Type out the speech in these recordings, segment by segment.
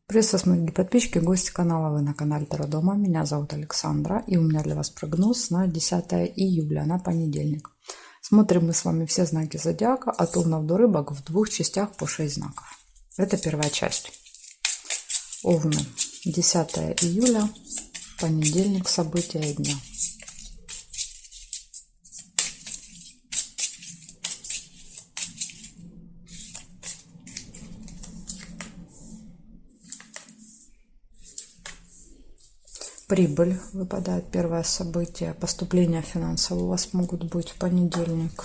Приветствую, мои подписчики, гости канала. Вы на канале Таро Дома. Меня зовут Александра, и у меня для вас прогноз на 10 июля, на понедельник. Смотрим мы с вами все знаки зодиака от Овнов до Рыбок в двух частях по 6 знаков. Это первая часть. Овны. 10 июля, понедельник, события дня. Прибыль выпадает, первое событие. Поступления финансовые у вас могут быть в понедельник.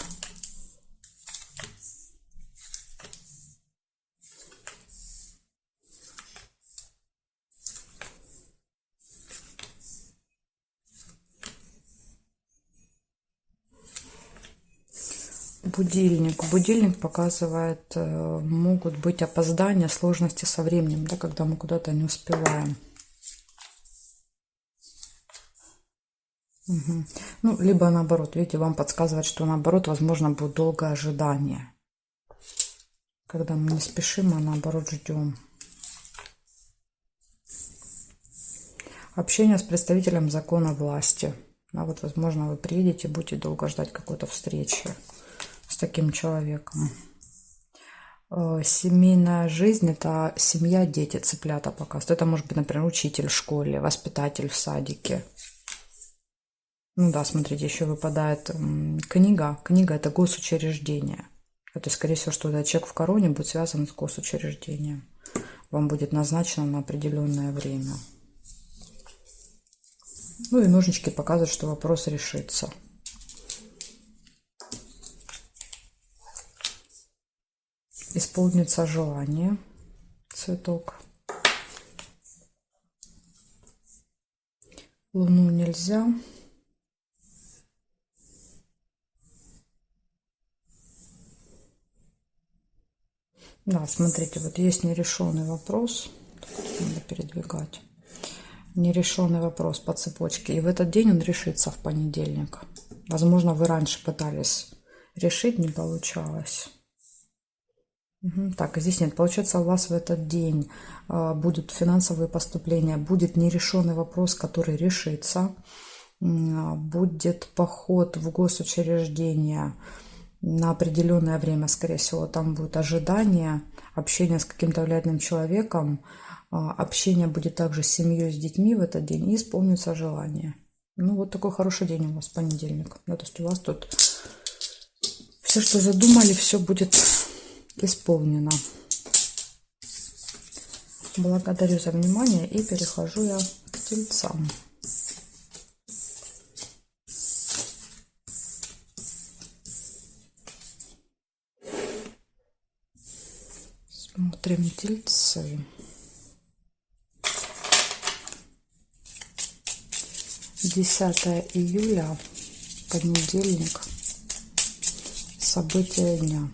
Будильник. Будильник показывает, могут быть опоздания, сложности со временем, да, когда мы куда-то не успеваем. Угу. Ну, либо наоборот, видите, вам подсказывает, что наоборот, возможно, будет долгое ожидание. Когда мы не спешим, а наоборот ждем. Общение с представителем закона власти. А вот, возможно, вы приедете, будете долго ждать какой-то встречи с таким человеком. Семейная жизнь – это семья, дети, цыплята показывают. Это может быть, например, учитель в школе, воспитатель в садике. Ну да, смотрите, еще выпадает книга. Книга – это госучреждение. Это, скорее всего, что этот человек в короне будет связан с госучреждением. Вам будет назначено на определенное время. Ну и ножнички показывают, что вопрос решится. Исполнится желание. Цветок. Луну нельзя. Да, смотрите, вот есть нерешенный вопрос. Надо передвигать. Нерешенный вопрос по цепочке. И в этот день он решится в понедельник. Возможно, вы раньше пытались решить, не получалось. Угу. Так, здесь нет. Получается, у вас в этот день будут финансовые поступления, будет нерешенный вопрос, который решится. Будет поход в госучреждение на определенное время, скорее всего, там будет ожидание, общение с каким-то влиятельным человеком, общение будет также с семьей, с детьми в этот день, и исполнится желание. Ну, вот такой хороший день у вас, понедельник. Да, то есть у вас тут все, что задумали, все будет исполнено. Благодарю за внимание и перехожу я к тельцам. Смотрим тельцы. 10 июля, понедельник, события дня.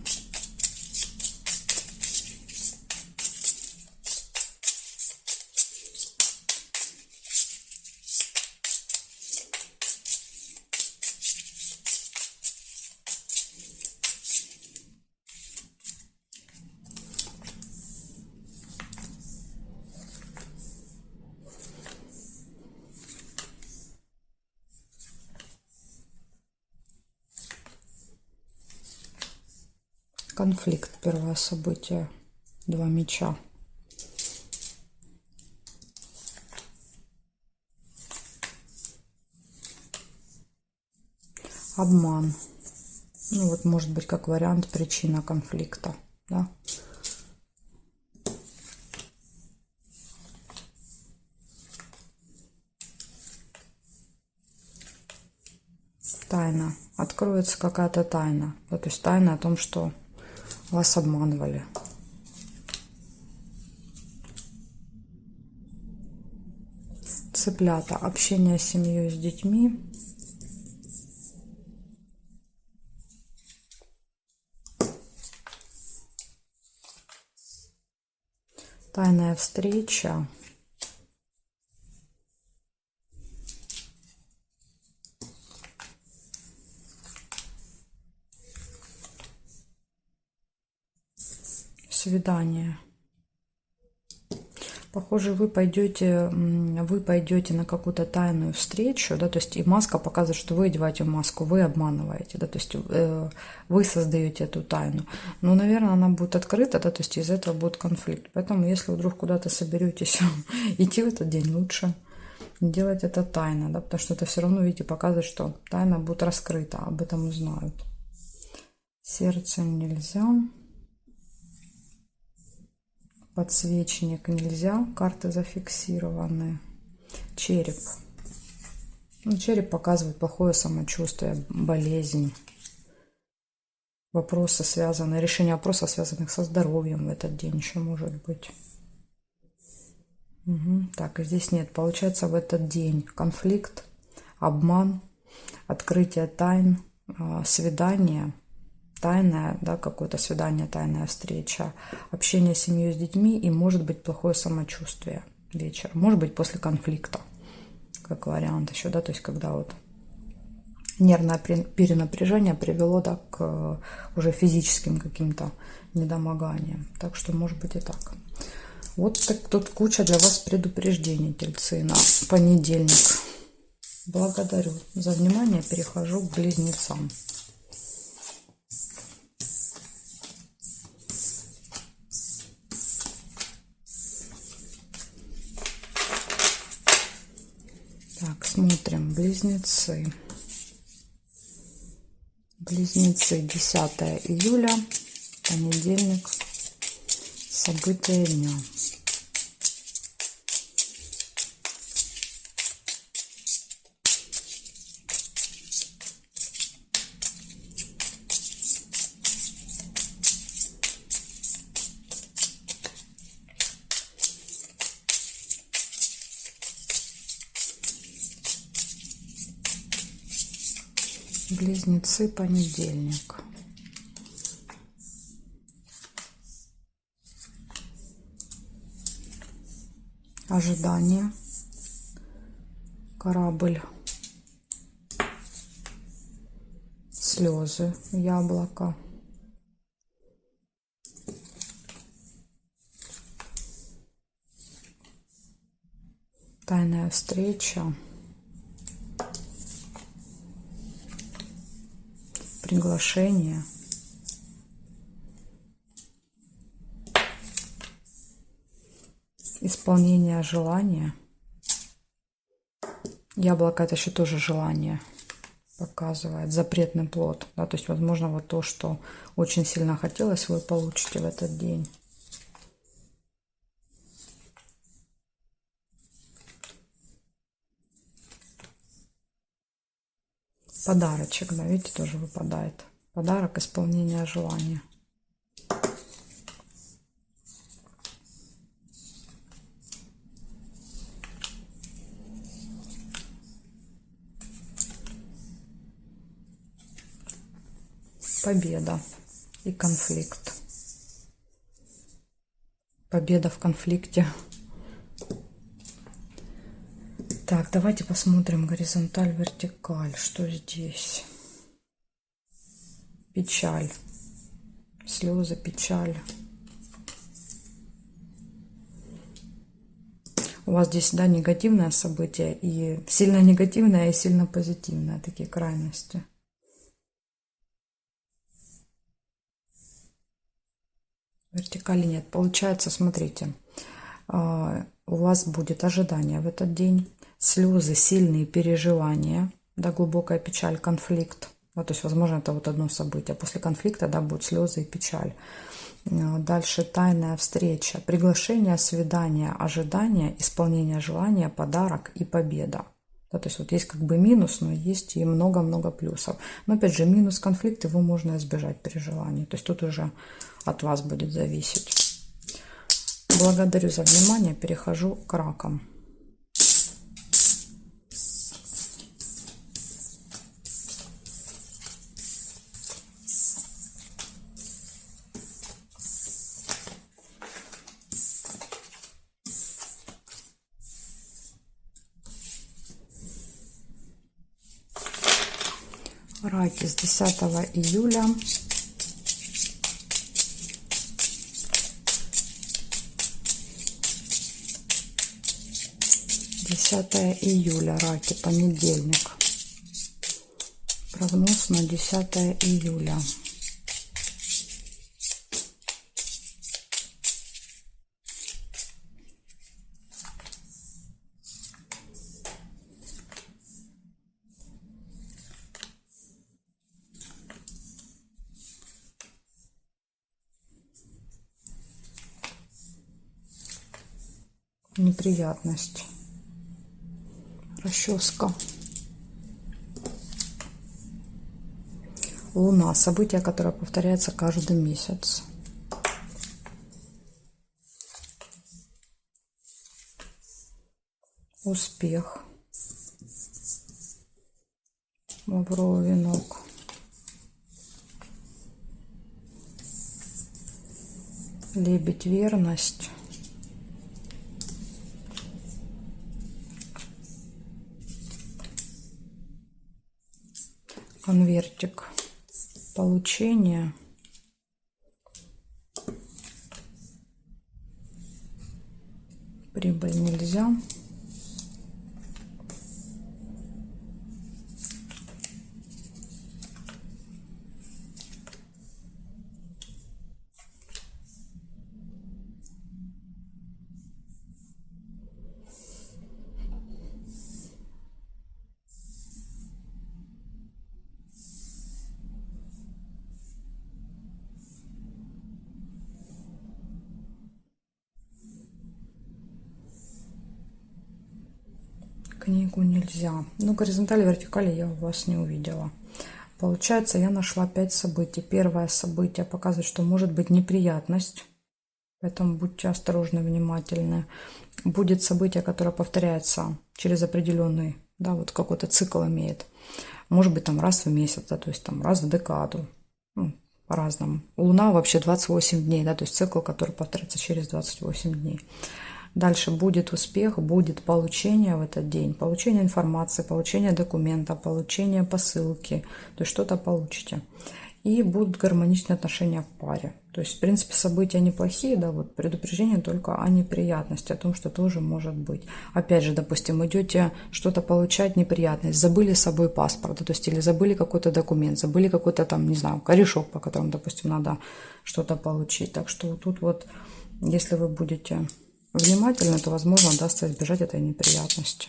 Конфликт, первое событие, 2 меча. Обман. Ну вот, может быть, как вариант, причина конфликта, да? Тайна. Откроется какая-то тайна. То есть тайна о том, что вас обманывали. Цыплята. Общение с семьей, с детьми. Тайная встреча. Свидание. Похоже, вы пойдете на какую-то тайную встречу, да, то есть и маска показывает, что вы одеваете маску, вы обманываете, да, то есть вы создаете эту тайну. Но, наверное, она будет открыта, да, то есть из этого будет конфликт. Поэтому, если вдруг куда-то соберетесь идти в этот день, лучше делать это тайно, да, потому что это все равно, видите, показывает, что тайна будет раскрыта, об этом узнают. Сердце нельзя. Подсвечник нельзя, карты зафиксированы. Череп. Ну, череп показывает плохое самочувствие, болезнь. Вопросы связанные, решение вопросов, связанных со здоровьем в этот день еще может быть. Угу. Так, и здесь нет. Получается, в этот день конфликт, обман, открытие тайн, свидание. Тайное, да, какое-то свидание, тайная встреча, общение с семьей, с детьми и может быть плохое самочувствие вечером. Может быть после конфликта, как вариант еще, да, то есть когда вот нервное перенапряжение привело, да, к уже физическим каким-то недомоганиям. Так что может быть и так. Вот так, тут куча для вас предупреждений, тельцы, на понедельник. Благодарю за внимание, перехожу к близнецам. Так, смотрим. Близнецы. Близнецы. 10 июля. Понедельник. События дня. Близнецы, понедельник. Ожидание. Корабль. Слезы. Яблоко. Тайная встреча. Приглашение. Исполнение желания. Яблоко — это еще тоже желание показывает. Запретный плод. Да, то есть, возможно, вот то, что очень сильно хотелось, вы получите в этот день. Подарочек, да, видите, тоже выпадает. Подарок, исполнение желания. Победа и конфликт. Победа в конфликте. Так, давайте посмотрим горизонталь, вертикаль. Что здесь? Печаль. Слезы, печаль. У вас здесь, да, негативное событие, и сильно негативное, и сильно позитивное. Такие крайности. Вертикали нет. Получается, смотрите, у вас будет ожидание в этот день, слезы, сильные переживания, да, глубокая печаль, конфликт. Вот, то есть, возможно, это вот одно событие. После конфликта, да, будут слезы и печаль. Дальше тайная встреча, приглашение, свидание, ожидание, исполнение желания, подарок и победа. Да, то есть вот есть как бы минус, но есть и много-много плюсов. Но опять же, минус конфликта его можно избежать при желании. То есть тут уже от вас будет зависеть. Благодарю за внимание. Перехожу к ракам. Раки с 10 июля. 10 июля, раки, понедельник. Прогноз на 10 июля. Неприятность. Расческа. Луна. Событие, которое повторяется каждый месяц. Успех. Лавровый венок. Лебедь. Верность. Конвертик. Получение. Прибыль нельзя. Книгу нельзя. Ну, горизонтали, вертикали я у вас не увидела. Получается, я нашла 5 событий. Первое событие показывает, что может быть неприятность. Поэтому будьте осторожны, внимательны. Будет событие, которое повторяется через определенный, да, вот какой-то цикл имеет. Может быть, там раз в месяц, да, то есть там раз в декаду. Ну, по-разному. Луна вообще 28 дней, да, то есть цикл, который повторяется через 28 дней. Дальше будет успех, будет получение в этот день, получение информации, получение документа, получение посылки, то есть что-то получите. И будут гармоничные отношения в паре. То есть, в принципе, события неплохие, да, вот предупреждение только о неприятности, о том, что тоже может быть. Опять же, допустим, идете что-то получать, неприятность, забыли с собой паспорт, то есть или забыли какой-то документ, забыли какой-то там, не знаю, корешок, по которому, допустим, надо что-то получить. Так что вот тут вот, если вы будете внимательны, то, возможно, удастся избежать этой неприятности.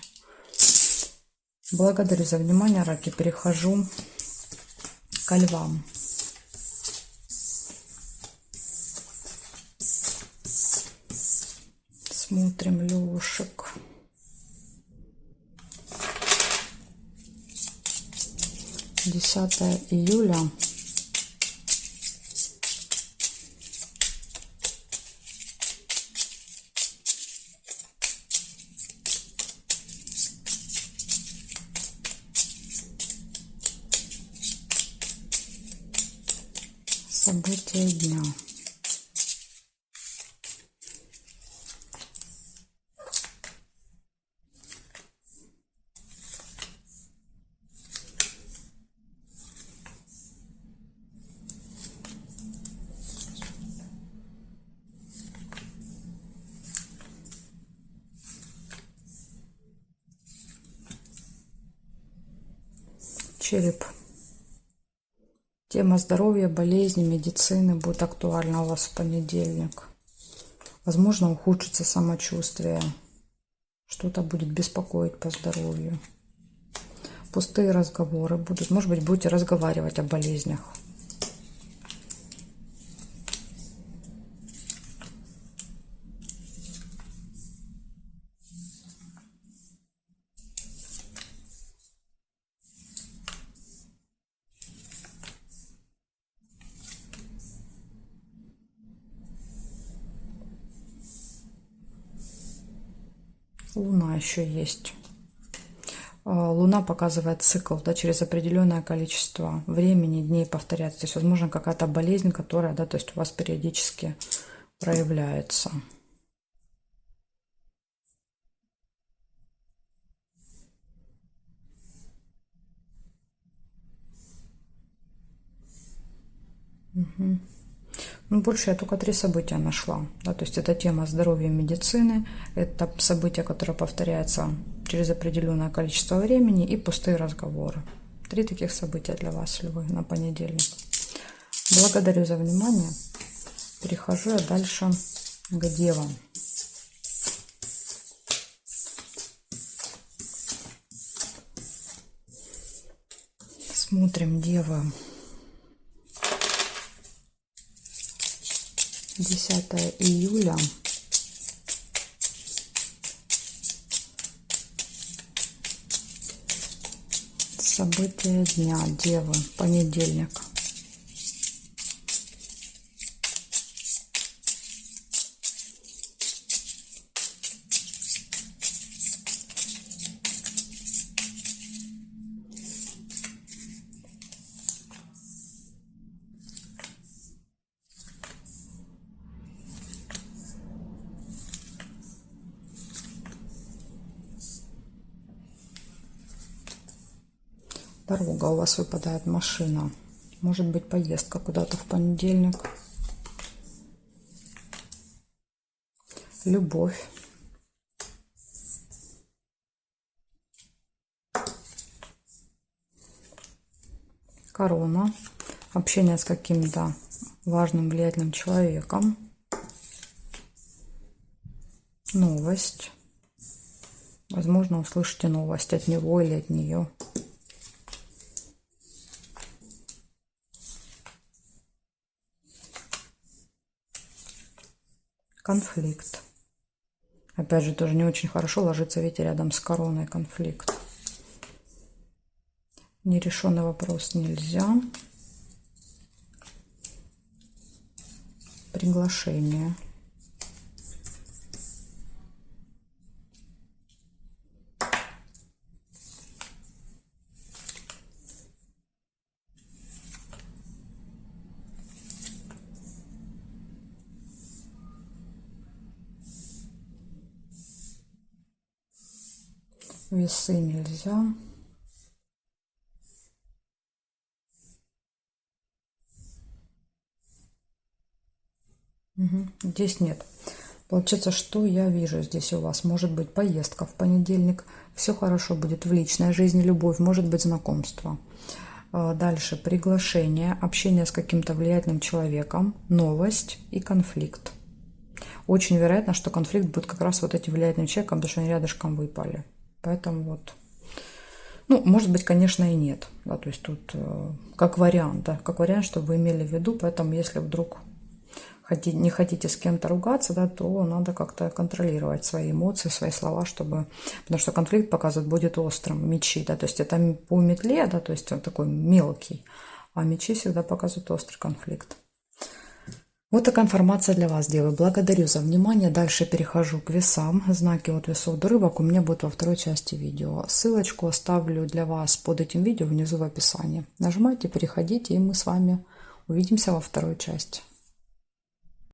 Благодарю за внимание, раки. Перехожу ко львам. Смотрим львушек. Десятое июля. События дня. Череп. Тема здоровья, болезни, медицины будет актуальна у вас в понедельник. Возможно, ухудшится самочувствие. Что-то будет беспокоить по здоровью. Пустые разговоры будут. Может быть, будете разговаривать о болезнях. Луна еще есть. Луна показывает цикл, да, через определенное количество времени, дней повторяется. То есть, возможно, какая-то болезнь, которая, да, то есть у вас периодически проявляется. Угу. Ну, больше я только 3 события нашла. Да, то есть это тема здоровья и медицины, это события, которые повторяются через определенное количество времени, и пустые разговоры. 3 таких события для вас, львы, на понедельник. Благодарю за внимание. Перехожу я дальше к девам. Смотрим, девы. 10 июля. События дня, девы, понедельник. Дорога у вас выпадает, машина. Может быть, поездка куда-то в понедельник. Любовь. Корона. Общение с каким-то важным, влиятельным человеком. Новость. Возможно, услышите новость от него или от нее. Конфликт. Опять же, тоже не очень хорошо ложится, видите, рядом с короной конфликт. Нерешенный вопрос нельзя. Приглашение. Весы нельзя. Здесь нет. Получается, что я вижу здесь у вас? Может быть поездка в понедельник. Все хорошо будет в личной жизни, любовь, может быть знакомство. Дальше приглашение, общение с каким-то влиятельным человеком, новость и конфликт. Очень вероятно, что конфликт будет как раз вот этим влиятельным человеком, потому что они рядышком выпали. Поэтому вот, ну, может быть, конечно, и нет. Да, то есть тут как вариант, да, как вариант, чтобы вы имели в виду. Поэтому, если вдруг не хотите с кем-то ругаться, да, то надо как-то контролировать свои эмоции, свои слова, чтобы... Потому что конфликт, показывает, будет острым. Мечи, да, то есть это по метле, да, то есть он такой мелкий. А мечи всегда показывают острый конфликт. Вот такая информация для вас, девы. Благодарю за внимание. Дальше перехожу к весам. Знаки от весов до рыбок у меня будут во второй части видео. Ссылочку оставлю для вас под этим видео внизу в описании. Нажимайте, переходите, и мы с вами увидимся во второй части.